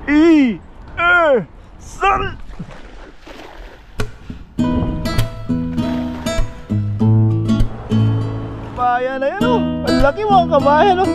E Sun. Bayan na yan oh. Ang laki mga kabayan oh.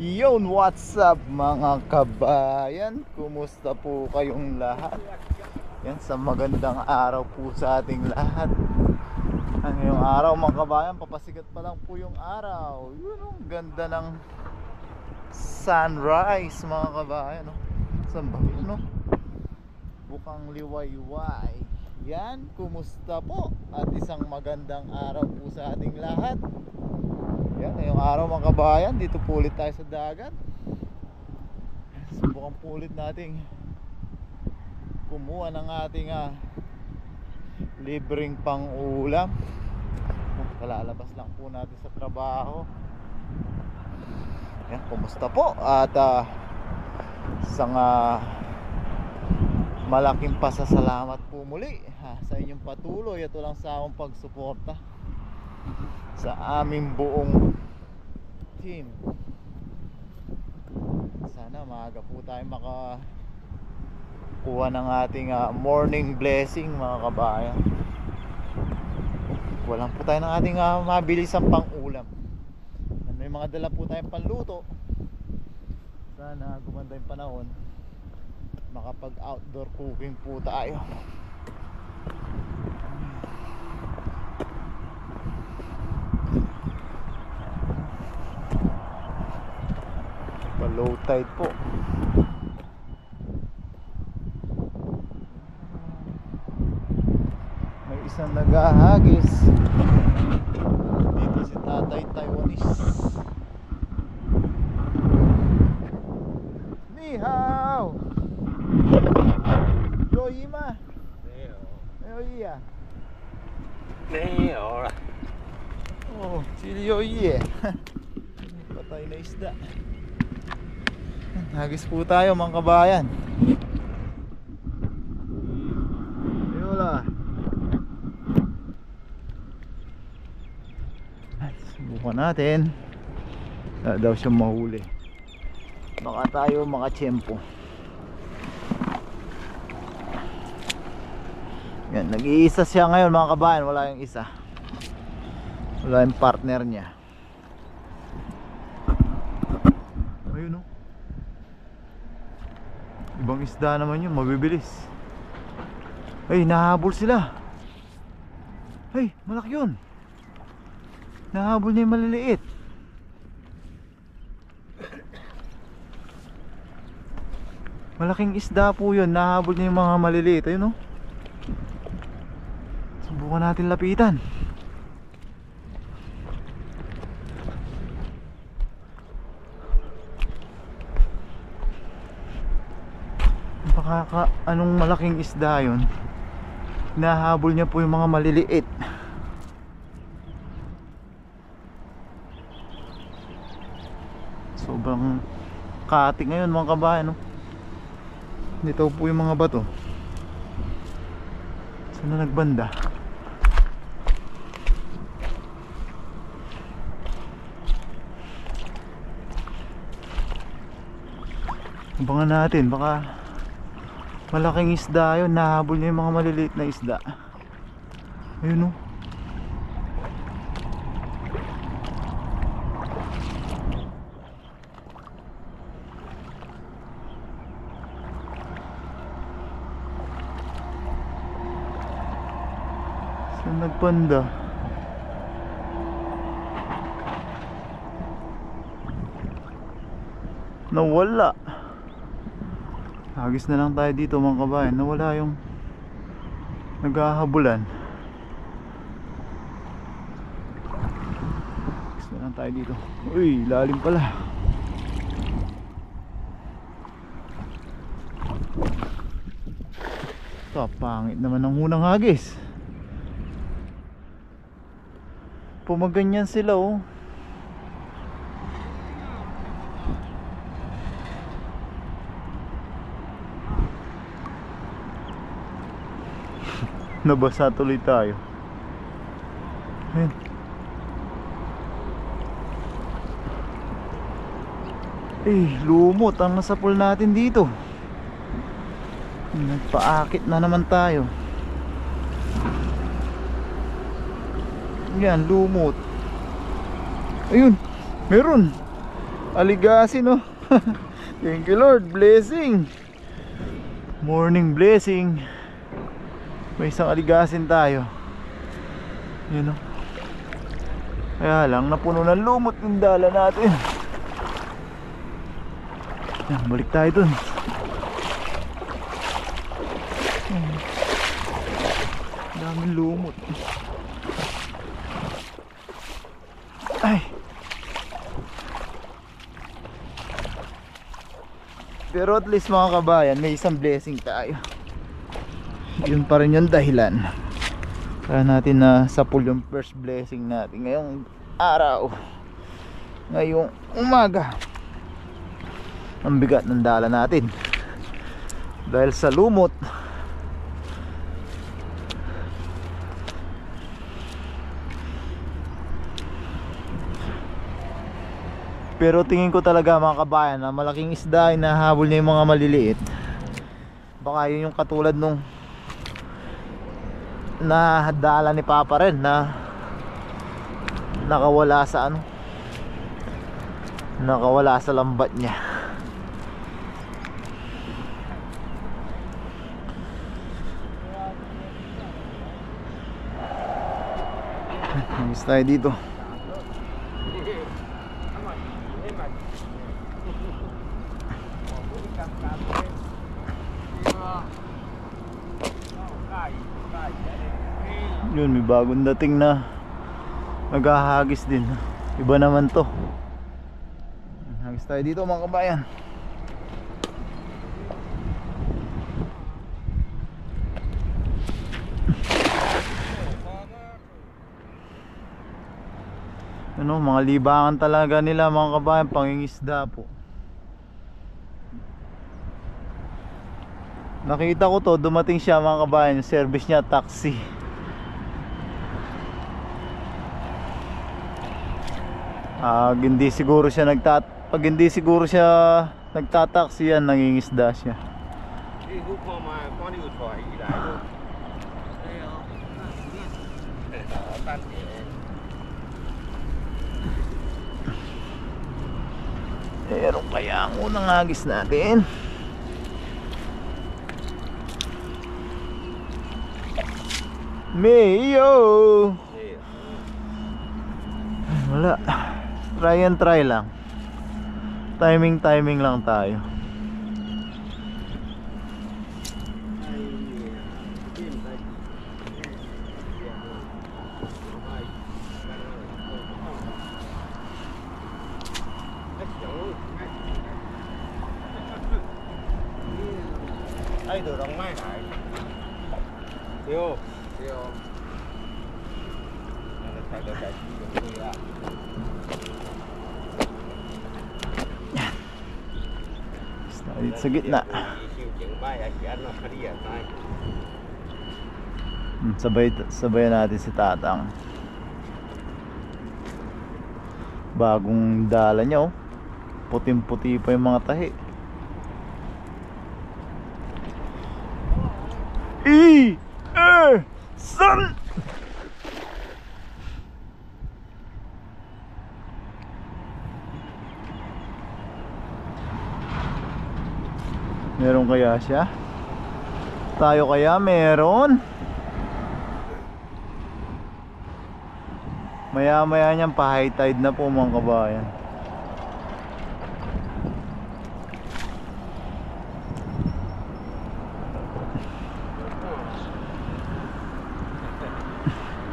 Yun, what's up mga kabayan? Kumusta po kayong lahat? Yan, sa magandang araw po sa ating lahat. Ngayong araw mga kabayan, papasikat pa lang po yung araw. Yun, ang ganda ng sunrise mga kabayan no? Saan ba yun no? Bukang liwayway. Yan, kumusta po? At isang magandang araw po sa ating lahat. Yan, ngayong araw mga kabayan, dito po ulit tayo sa dagat. Subukan po ulit nating kumuha ng ating libreng pang ulam. Kalalabas lang po natin sa trabaho. Yan, kumusta po? At isang malaking pasasalamat po muli sa inyong patuloy at walang sawang pagsuporta sa aming buong team. Sana maaga po tayo makakuha ng ating morning blessing mga kabayan. Walang po tayo ng ating mabilisang pang ulam. May mga dala po tayong panluto. Sana gumanda yung panahon, makapag outdoor cooking po tayo. Low tide po. May isang naghahagis. Dito si Tatay Taiwanese. Ni hao. Yoyima. Yoyiya. Oh, si Yoyi. Patay na isda. Hagis po tayo mga kabayan. Yola. Subukan natin. Daw siyang mahuli. Baka tayo makatsyempo. Yan, nag-iisa siya ngayon mga kabayan. Wala yung isa. Wala yung partner niya. Ayun o. Ibang isda naman yun, mabibilis. Ay, nahabol sila. Ay, malaki yun. Nahabol niya yung maliliit. Malaking isda po yun. Nahabol niya yung mga maliliit. Ayun o. Subukan natin lapitan. Anong malaking isda yun. Nahabol niya po yung mga maliliit. Sobrang kati ngayon mga kabayan no? Dito po yung mga bato. Saan na nagbanda? Abangan natin, baka malaking isda yun. Nahabol niya yung mga maliliit na isda. Ayun o. Saan nagpanda? Nawala. Hagis na lang tayo dito mga kabayan. Nawala yung naghahabulan. Saan tayo dito? Uy, lalim pala. Pangit naman ng unang hagis. Pumaganyan sila oh. Nabasa tuloy tayo. Ayan. Lumot ang nasapul natin dito. Nagpaakit na naman tayo. Yan, lumot. Ayun, meron aligasin no. Thank you Lord, blessing. Morning blessing. May isang aligasin tayo. Yun no. Kaya lang napuno ng lumot yung dala natin. Yan, balik tayo dun. Daming lumot. Ay. Pero at least mga kabayan, may isang blessing tayo. Yun pa rin yung dahilan kaya natin na sapul yung first blessing natin ngayong araw, ngayong umaga. Ang bigat ng dala natin dahil sa lumot. Pero tingin ko talaga mga kabayan na malaking isda ay nahabol niya yung mga maliliit. Baka yun yung katulad nung nadala ni Papa rin na nakawala sa ano, nakawala sa lambat niya. Nangis tayo dito. Yun, may bagong dating na naghahagis din. Iba naman to. Hagis tayo dito mga kabayan. Ano, mga libangan talaga nila mga kabayan, pangingisda po. Nakita ko to, dumating siya mga kabayan, yung service niya taxi. Hindi siguro siya pag hindi siguro siya nagtataksi yan, nangingisda siya. Pero kaya ang unang hagis natin. Mayo! Wala. Try and try lang. Timing lang tayo. Ay, dorong mai này. Tiêu, tiêu. Thay đổi cái gì vậy? Dito sa gitna. Sabayan natin si Tatang. Bagong dala niya oh. Puting-puti pa yung mga tahi. Son! Meron kaya siya? Tayo kaya meron? Maya-maya niyan pa high tide na po mga kabayan.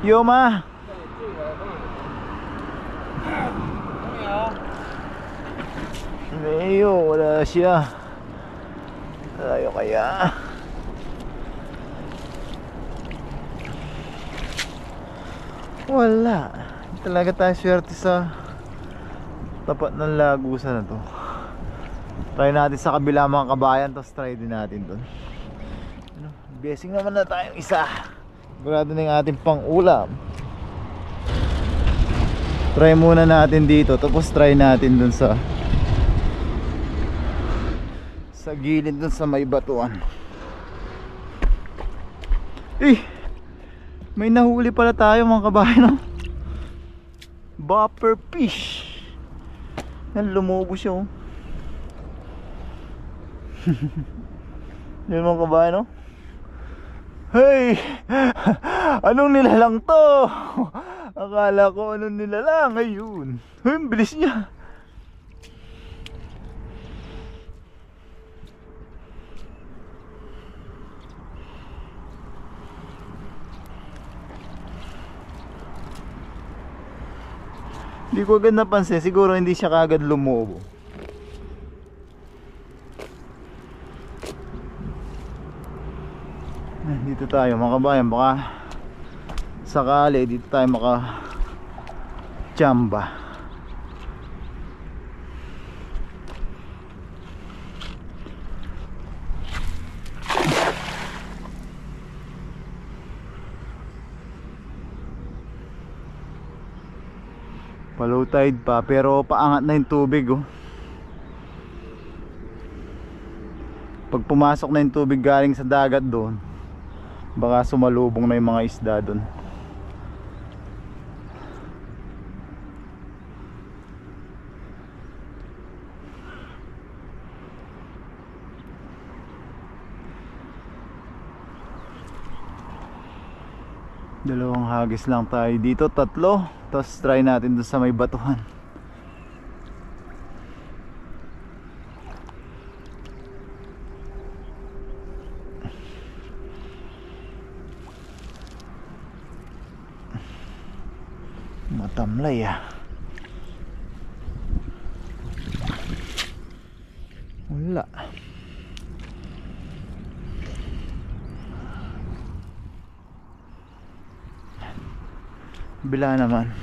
Yo ma. Leo, wala siya. Layo kaya. Wala. Talaga tayo swerte sa tapat ng lagusan na to. Try natin sa kabila mga kabayan, tapos try din natin dun. Ano, blessing naman na tayong isa. Sigurado na yung ating pang ulam. Try muna natin dito, tapos try natin dun sa gilid dun sa may batuan. May nahuli pala tayo mga kabayan, no? Bopper fish. Yan, lumubo siya, oh. Yan mga kabayan, no? Hey! Anong nilalang to? Akala ko anong nilalang. Ayun. Ay, ang bilis niya. Hindi ko agad napansin. Siguro hindi siya kagad lumubo. Dito tayo mga kabayan, baka sakali dito tayo maka chamba. Low tide pa pero paangat na yung tubig, oh. Pag pumasok na yung tubig galing sa dagat doon, baka sumalubong na yung mga isda doon. Dalawang hagis lang tayo dito, tatlo. Tapos try natin doon sa may batuhan. Matamlay, ah. Wala. Bila naman.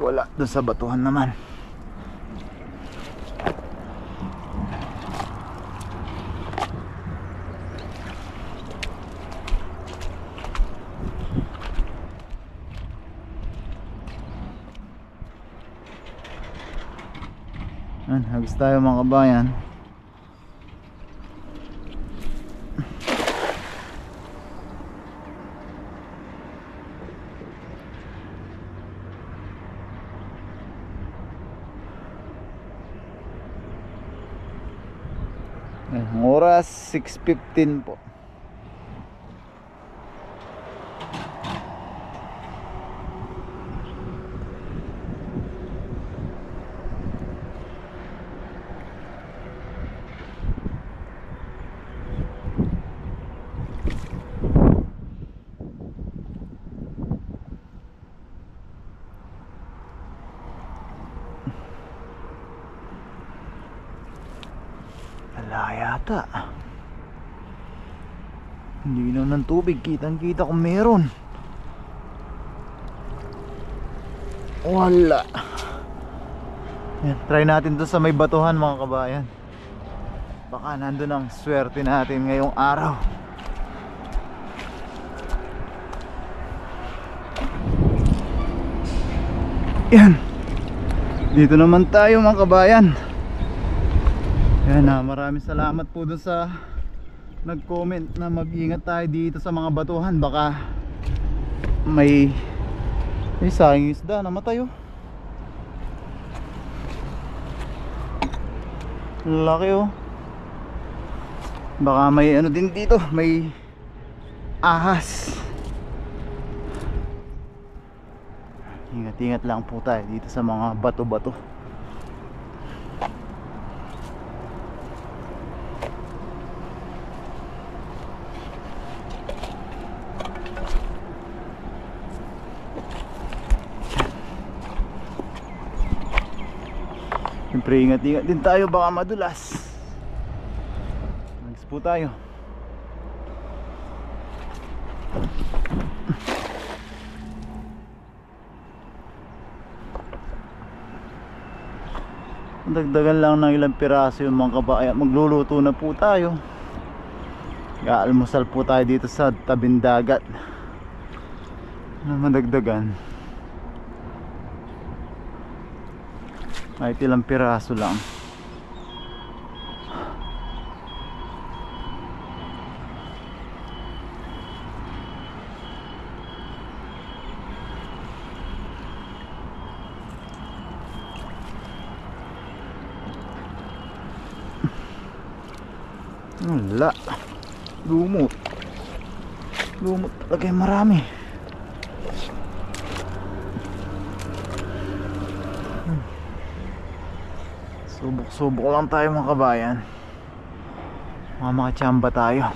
Wala doon sa batuhan naman. Hagis tayo mga kabayan. Ang oras 6:15 po. Wala yata. Hindi na ng tubig, kitang kita kung meron. Wala. Yan, try natin doon sa may batuhan mga kabayan. Baka nandun ang swerte natin ngayong araw. Yan. Dito naman tayo mga kabayan. Yan, maraming salamat po dun sa nag-comment na mag-ingat tayo dito sa mga batuhan. Baka may sayang isda, namatay, oh. Laki, oh. Baka may ano din dito, may ahas. Ingat-ingat lang po tayo dito sa mga bato-bato. Siyempre ingat-ingat din tayo, baka madulas. Next po tayo. Dagdagan lang ng ilang piraso yung mga kabayan. Magluluto na po tayo. Gaalmusal po tayo dito sa tabing dagat. Madagdagan kahit ilang piraso lang. Wala. Lumot talaga, marami. Subok-subok lang tayo mga kabayan. Mga makachamba tayo.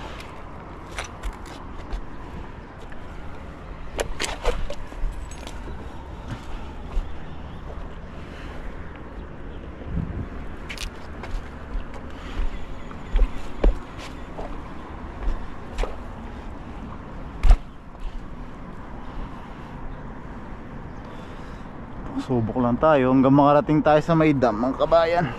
Subok lang tayo hanggang makarating tayo sa may dam mga kabayan.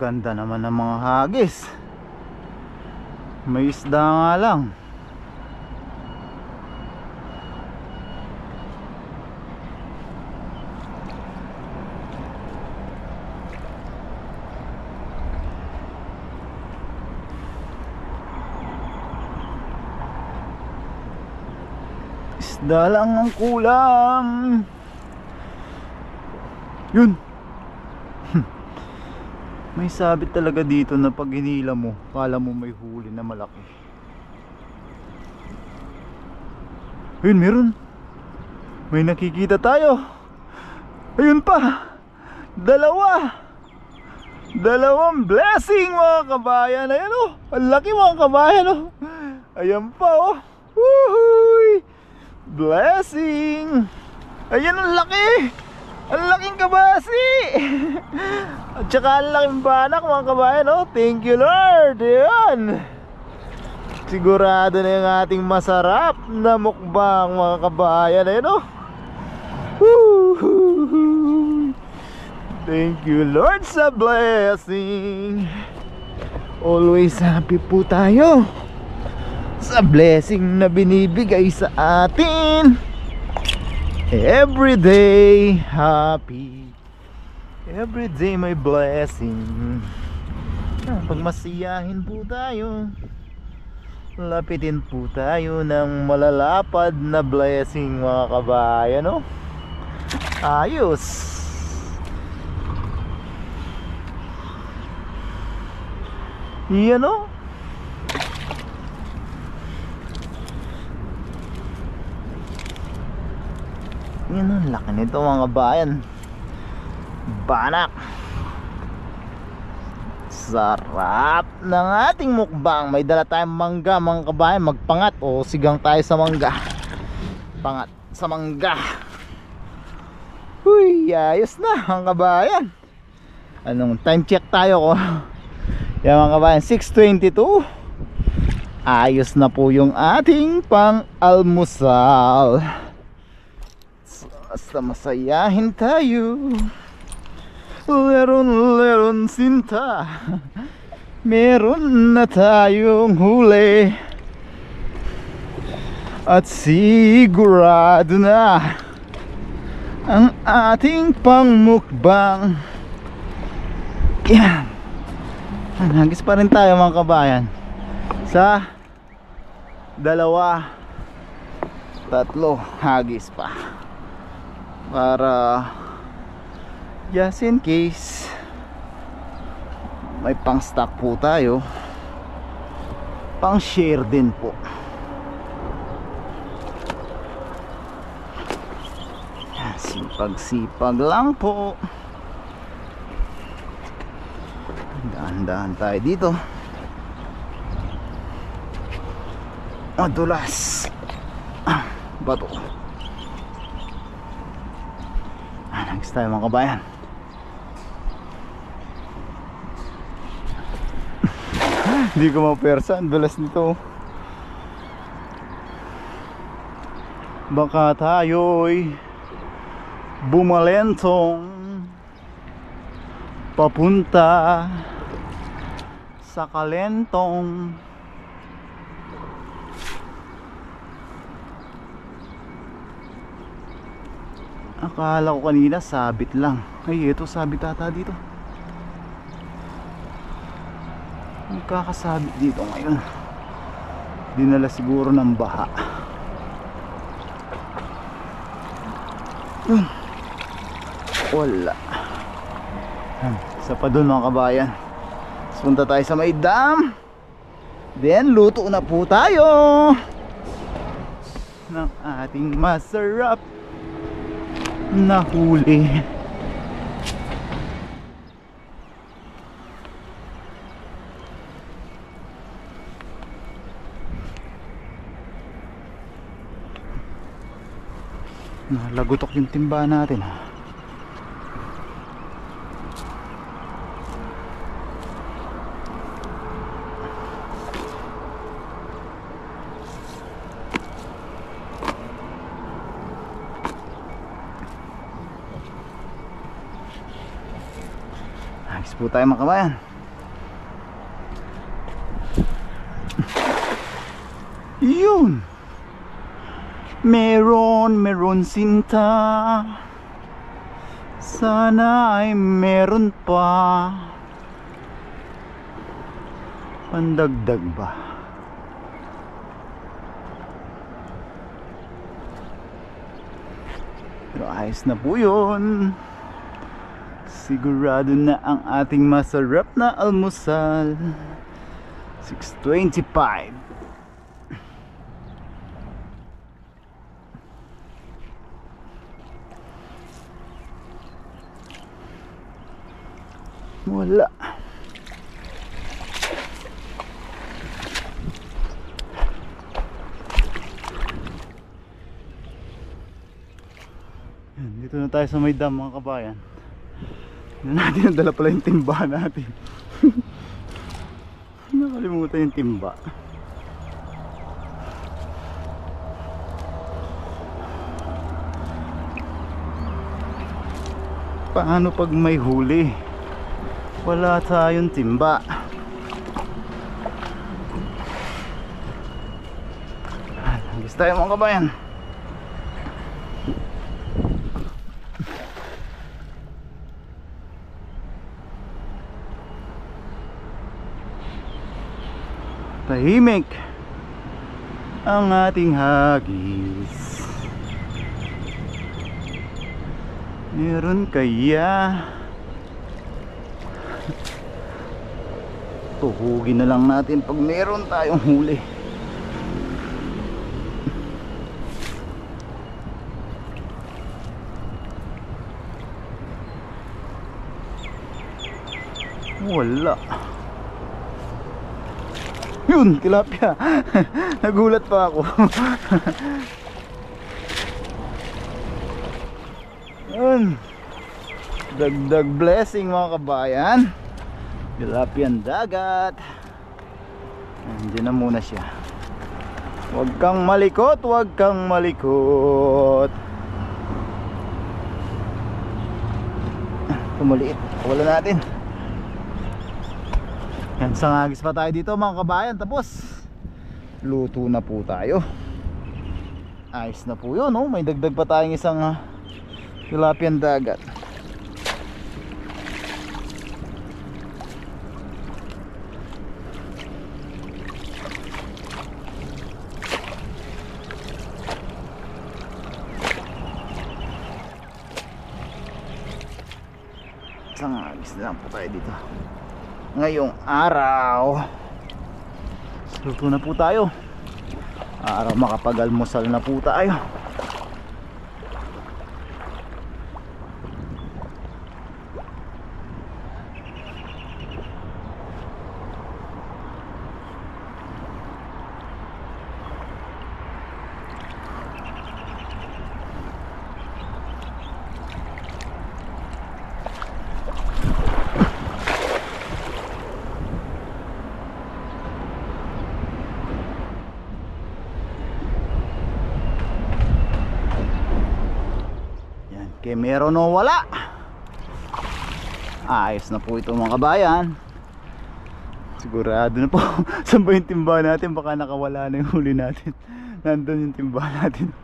Ganda naman ng mga hagis. May isda nga lang. Isda lang ang kulang. Yun. May sabit talaga dito na pag hinila mo, kala mo may huli na malaki. Ayun, meron. May nakikita tayo. Ayun pa. Dalawang blessing mga kabayan. Ayan oh, ang laki mga kabayan oh. Ayan pa oh. Woohoo! Blessing. Ayan, ang laki. Ang laking kabasi. At saka ang laking banak mga kabayan oh. Thank you Lord. Ayan. Sigurado na yung ating masarap na mukbang mga kabayan. Ayan oh. Woo! Thank you Lord sa blessing. Always happy po tayo sa blessing na binibigay sa atin. Everyday happy, everyday may blessing. Pag masiyahin po tayo, lapitin po tayo ng malalapad na blessing mga kabayan no? Ayos. Yan o. Yan ang laki nito mga kabayan. Banak. Sarap ng ating mukbang. May dala tayong mangga mga kabayan. Magpangat o sigang tayo sa mangga. Pangat sa mangga. Uy, ayos na mga kabayan. Anong time check tayo ko? Yan mga kabayan, 6:22. Ayos na po yung ating pang-almusal. Basta masayahin tayo. Leron sinta. Meron na tayong huli. At sigurado na ang ating pangmukbang. Yan. Hagis pa rin tayo mga kabayan. Sa 2, 3 hagis pa. Para just in case may pang stock po tayo, pang share din po. Sipag-sipag lang po. Dahan-dahan tayo dito. Madulas. Bato. Next tayo mga kabayan. Hindi ko mapersa, ang dulas nito. Baka tayo'y bumalentong papunta sa Kalentong. Akala ko kanina sabit lang. Ay, ito sabit ata dito. Magkakasabit dito ngayon. Dinala siguro ng baha. Wala. Isa pa dun mga kabayan. Punta tayo sa may dam. Then luto na po tayo ng ating masarap na huli. Nalagutok yung timba natin. Ayos po tayo mga kabayan. Yun. Meron sinta. Sana ay meron pa. Pandagdag ba? Pero ayos na po yun. Sigurado na ang ating masarap na almusal. 6:25. Wala. Yan, dito na tayo sa may dam mga kabayan. Yan natin, nadala pala yung timba natin. Nakalimutan yung timba. Paano pag may huli? Wala tayong timba. Hagis tayo mga kabayan. Tahimik ang ating hagis. Meron kaya? Tuhugin na lang natin pag meron tayong huli. Wala. Yun, tilapia. Nagulat pa ako. Yun. Dagdag blessing mga kabayan. Tilapiang dagat. Andiyan na muna siya. Huwag kang malikot, huwag kang malikot. Tumuliit. Wala natin. Yan, sangagis pa tayo dito mga kabayan. Tapos luto na po tayo. Ayos na po yun, oh. May dagdag pa tayong isang tilapiang dagat. Sangagis na lang po tayo dito ngayong araw. Luto na po tayo. Araw makapag-almusal na po tayo. kaya meron o wala. Ayos na po ito mga kabayan. Sigurado na po. Saan ba yung timba natin? Baka nakawala na yung huli natin. Nandun yung timba natin.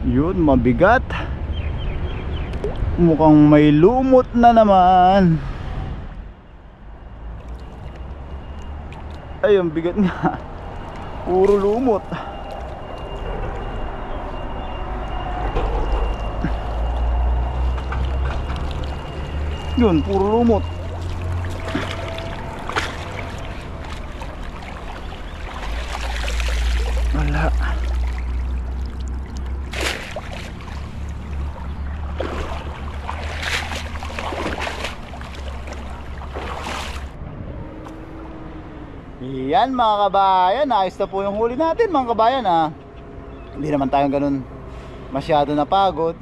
Yun, mabigat. Mukhang may lumot na naman. Ay, ang bigat nga. Puro lumot. Yun, puro lumot. Wala. Yan mga kabayan, ayos na po yung huli natin mga kabayan Hindi naman tayo ganun masyado napagod.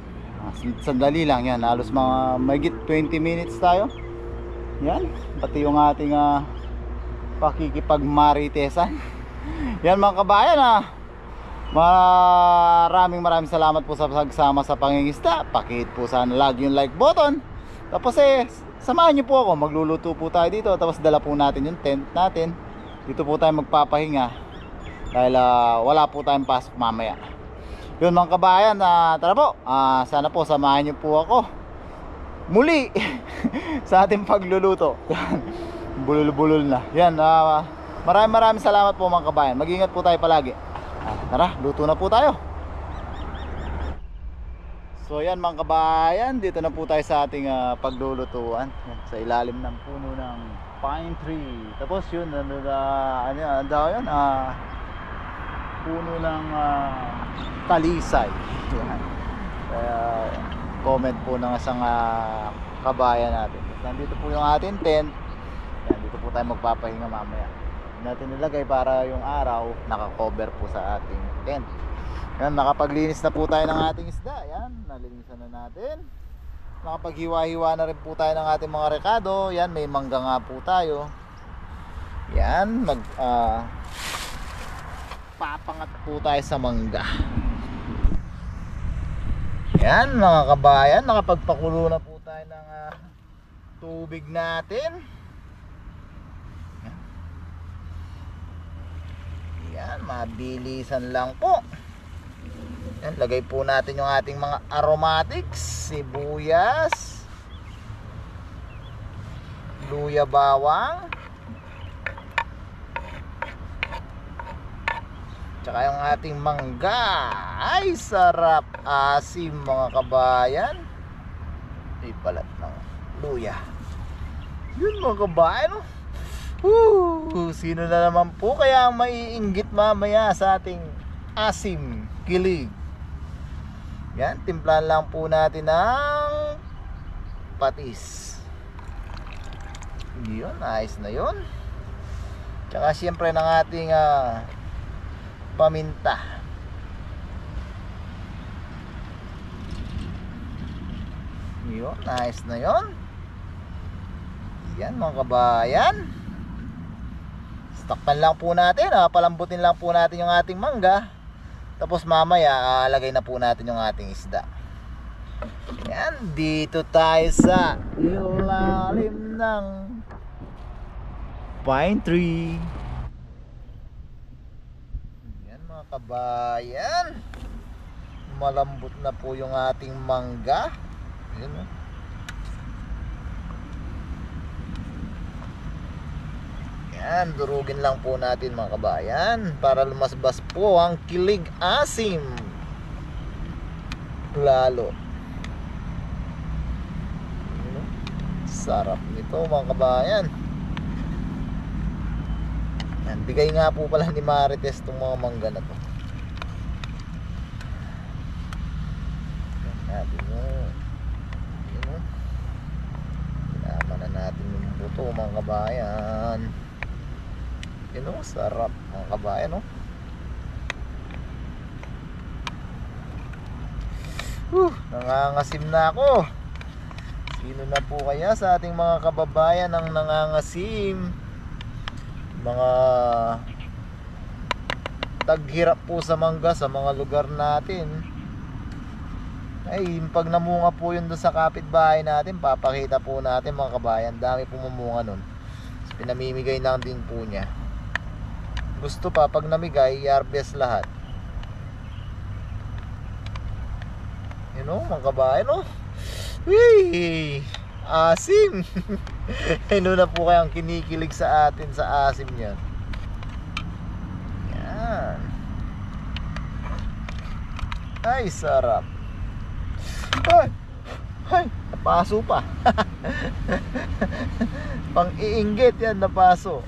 Sandali lang yan, halos mga mahigit 20 minutes tayo. Yan, pati yung ating pakikipagmaritesan. Yan mga kabayan maraming salamat po sa pagsama sa pangingista. Pakihit po sana lagi yung like button. Tapos samahan nyo po ako, magluluto po tayo dito. Tapos dala po natin yung tent natin. Dito po tayo magpapahinga dahil wala po tayong pasok mamaya. Yun mga kabayan, tara po, sana po samahan niyo po ako muli sa ating pagluluto. Bulol-bulol na. Yan, maraming salamat po mga kabayan. Mag-ingat po tayo palagi. Tara, luto na po tayo. So yan mga kabayan, dito na po tayo sa ating paglulutuan. Sa ilalim ng puno ng pine tree. Tapos yun, ano daw yun? Puno ng talisay. Yan. Kaya comment po ng isang kabayan natin. Nandito po yung ating tent. Yan, dito po tayo magpapahinga mamaya. Natin nilagay para yung araw naka-cover po sa ating tent. Yan, nakapaglinis na po tayo ng ating isda. Yan, nalinisan na natin. Nakapaghiwa-hiwa na rin po tayo ng ating mga rekado. Yan, may mangga nga po tayo. Yan, papangat po tayo sa mangga. Yan mga kabayan, nakapagpakulo na po tayo ng tubig natin. Yan, mabilisan lang po. Yan, lagay po natin yung ating mga aromatics, sibuyas, luya bawang, tsaka yung ating mangga. Ay, sarap, asim mga kabayan. Ay, balat ng luya. Yun mga kabayan, sino na naman po kaya ang maiinggit mamaya sa ating asim kilig. Yan, timplahan lang po natin ng patis. Yun, ayos na yun. Tsaka siyempre ng ating paminta. Yun, ayos na yun. Yan mga kabayan, takpan lang po natin, palambutin lang po natin yung ating mangga. Tapos mamaya lagay na po natin yung ating isda. Yan, dito tayo sa ilalim ng pine tree. Yan mga kabayan, malambot na po yung ating mangga. Yan, Yan, durugin lang po natin mga kabayan para lumasbas po ang kilig asim lalo. Sarap nito mga kabayan. Yan, bigay nga po pala ni Marites itong mga mangga na to. Yan natin yun. Sinama na natin yung buto mga kabayan. Sarap mga kabayan Nangangasim na ako. Sino na po kaya sa ating mga kababayan ang nangangasim? Mga taghirap po sa mangga sa mga lugar natin. Ay, pag namunga po yun doon sa kapitbahay natin, papakita po natin mga kabayan. Dami po mamunga nun. Pinamimigay lang din po niya. Gusto pa pag namigay, i-harvest lahat. You know, mga kabayan, oh. Wee! Asim! Ano na po kayang kinikilig sa atin sa asim niyan? Yan. Ay, sarap. Ay! Ay! Napaso pa. Pang-iinggit yan, napaso.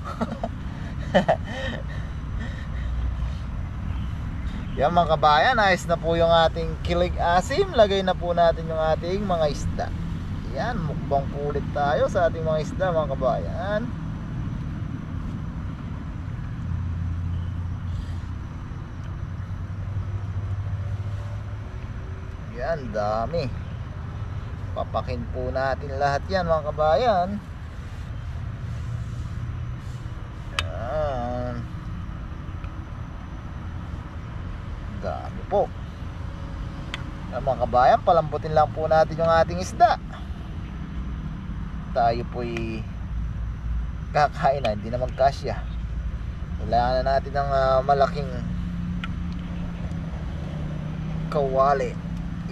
Yan mga kabayan, ayos na po yung ating kilig asim. Lagay na po natin yung ating mga isda. Yan, mukbang po ulit tayo sa ating mga isda mga kabayan. Yan, dami. Papakin po natin lahat yan mga kabayan. Yan. Dami po. Yan mga kabayan, palambutin lang po natin yung ating isda. Tayo po'y kakain na, hindi na magkasya. Kailangan na natin ng malaking kawali.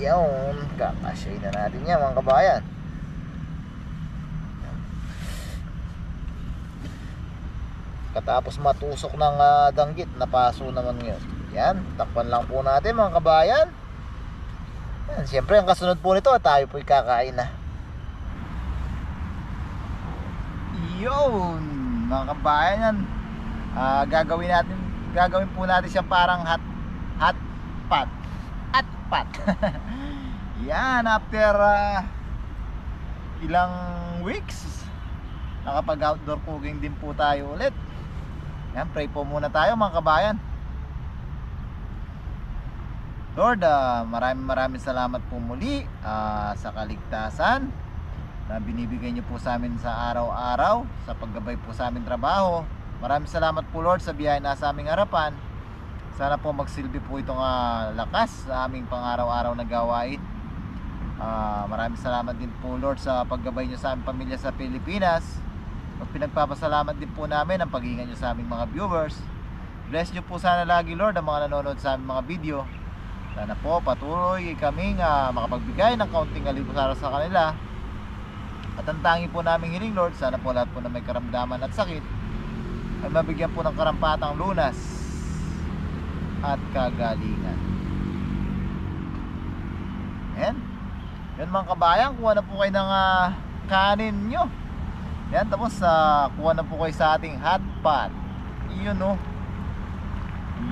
Yan, kakasyahin na natin yan mga kabayan. Katapos matusok ng danggit, napaso naman ngayon. Yan, takpan lang po natin mga kabayan. Yan, siyempre ang kasunod po nito, tayo po'y kakain na. Yun, mga kabayan, yan. Gagawin po natin siya parang hot pot. Yan, after ilang weeks, nakapag outdoor cooking din po tayo ulit. Yan, pray po muna tayo mga kabayan. Lord, maraming salamat po muli sa kaligtasan na binibigay niyo po sa amin sa araw-araw, sa paggabay po sa aming trabaho. Maraming salamat po Lord sa biyaya na sa aming harapan. Sana po magsilbi po itong lakas sa aming pang-araw-araw na gawain. Maraming salamat din po Lord sa paggabay niyo sa aming pamilya sa Pilipinas. At pinagpapasalamat din po namin ang pag-iingat niyo sa aming mga viewers. Bless niyo po sana lagi Lord ang mga nanonood sa aming mga video. Sana po patuloy kaming makapagbigay ng kaunting alipusara sa kanila. At ang tangi po naming hiling Lord, sana po lahat po na may karamdaman at sakit ay mabigyan po ng karampatang lunas at kagalingan. Yan mga kabayan, kuha na po kayo ng kanin nyo. Yan, tapos kuha na po kayo sa ating hot pot. Yun o.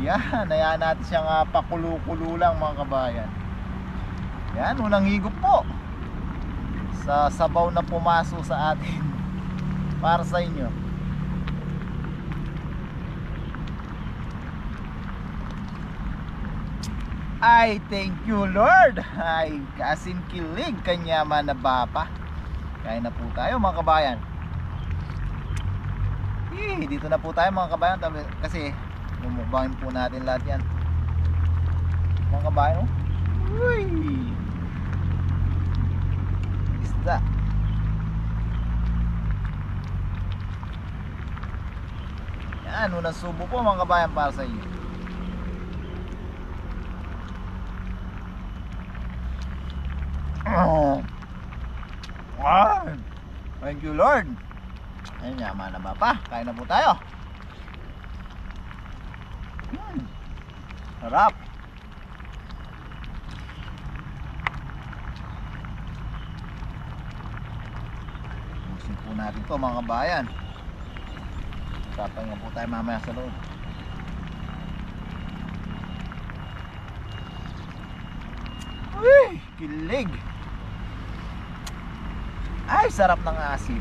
Yan, hayaan natin siyang pakulo-kulo lang mga kabayan. Yan, unang higop po sa sabaw na pumaso sa atin para sa inyo. Ay, thank you Lord. Ay, kasim kilig kanyaman na bapa. Kain na po tayo mga kabayan. Dito na po tayo mga kabayan, kasi mumukbangin po natin lahat yan mga kabayan. Uy, isda. Yan, unang subo po mga kabayan para sa inyo. Thank you Lord. Ayun, yaman na ba pa? Kain na po tayo. Sarap. Usin po natin to mga kabayan. Tapahinga po tayo mamaya sa loob. Uy, kilig. Ay, sarap ng asin.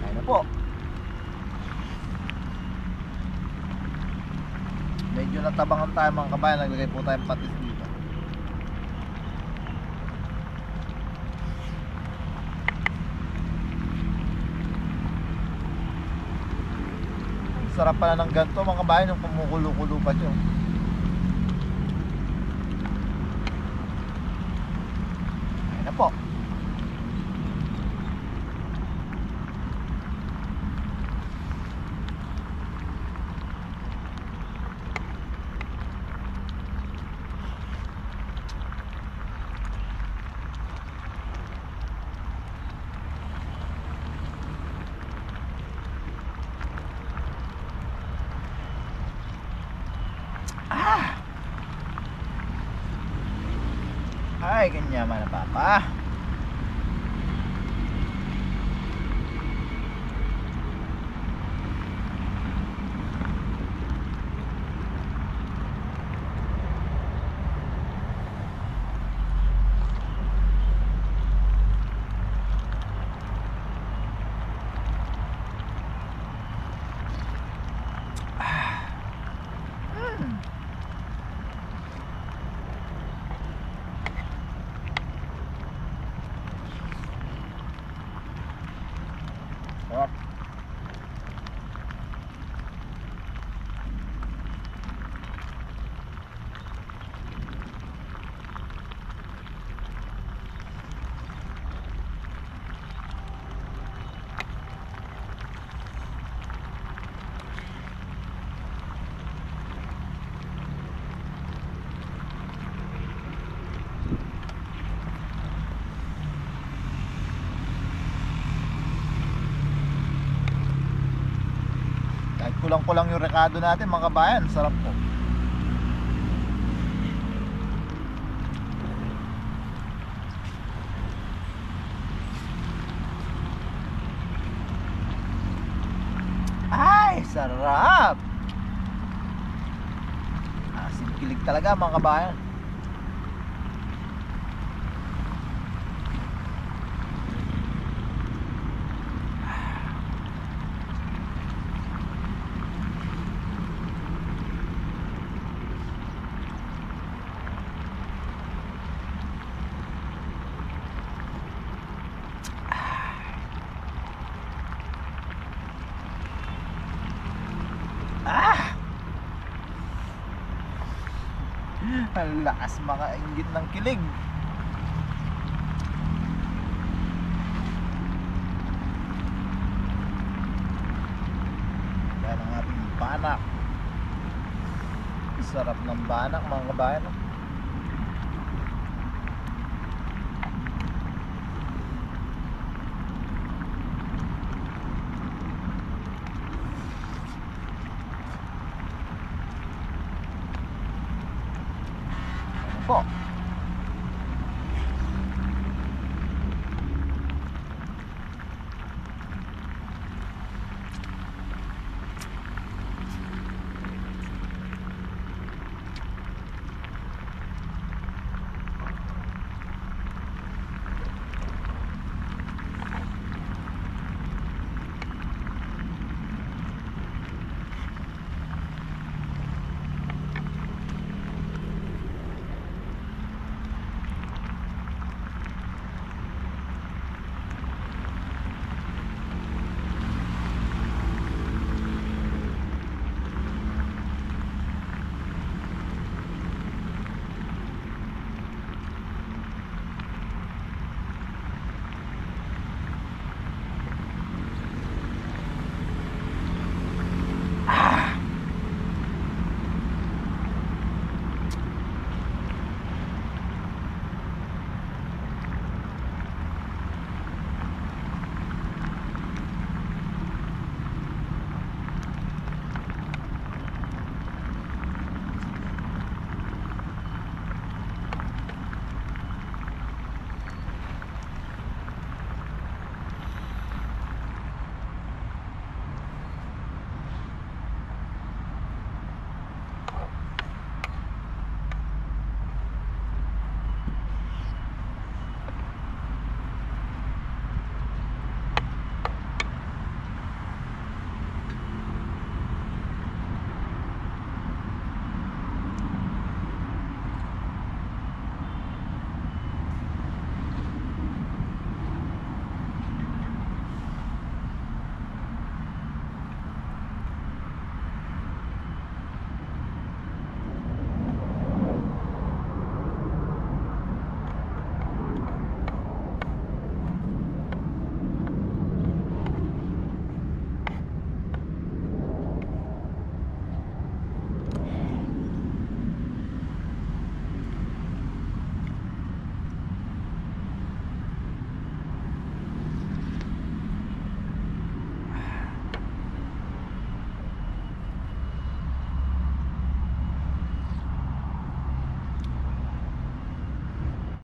Kain na po. Medyo natabangan tayo mga kabayan. Naglagay po tayong patis dito. Sarap pala ng ganito mga kabayan, yung kumukulo-kulo pa siya. Ayan na po. Ay, ganyan man na papa. Sarap. Kahit kulang-kulang yung rekado natin mga kabayan, sarap po. Ay, sarap! Asin kilig talaga mga kabayan. Ang lakas makainggit ng kilig. Yan ang ating banak. Sarap ng banak mga kabayan. Po.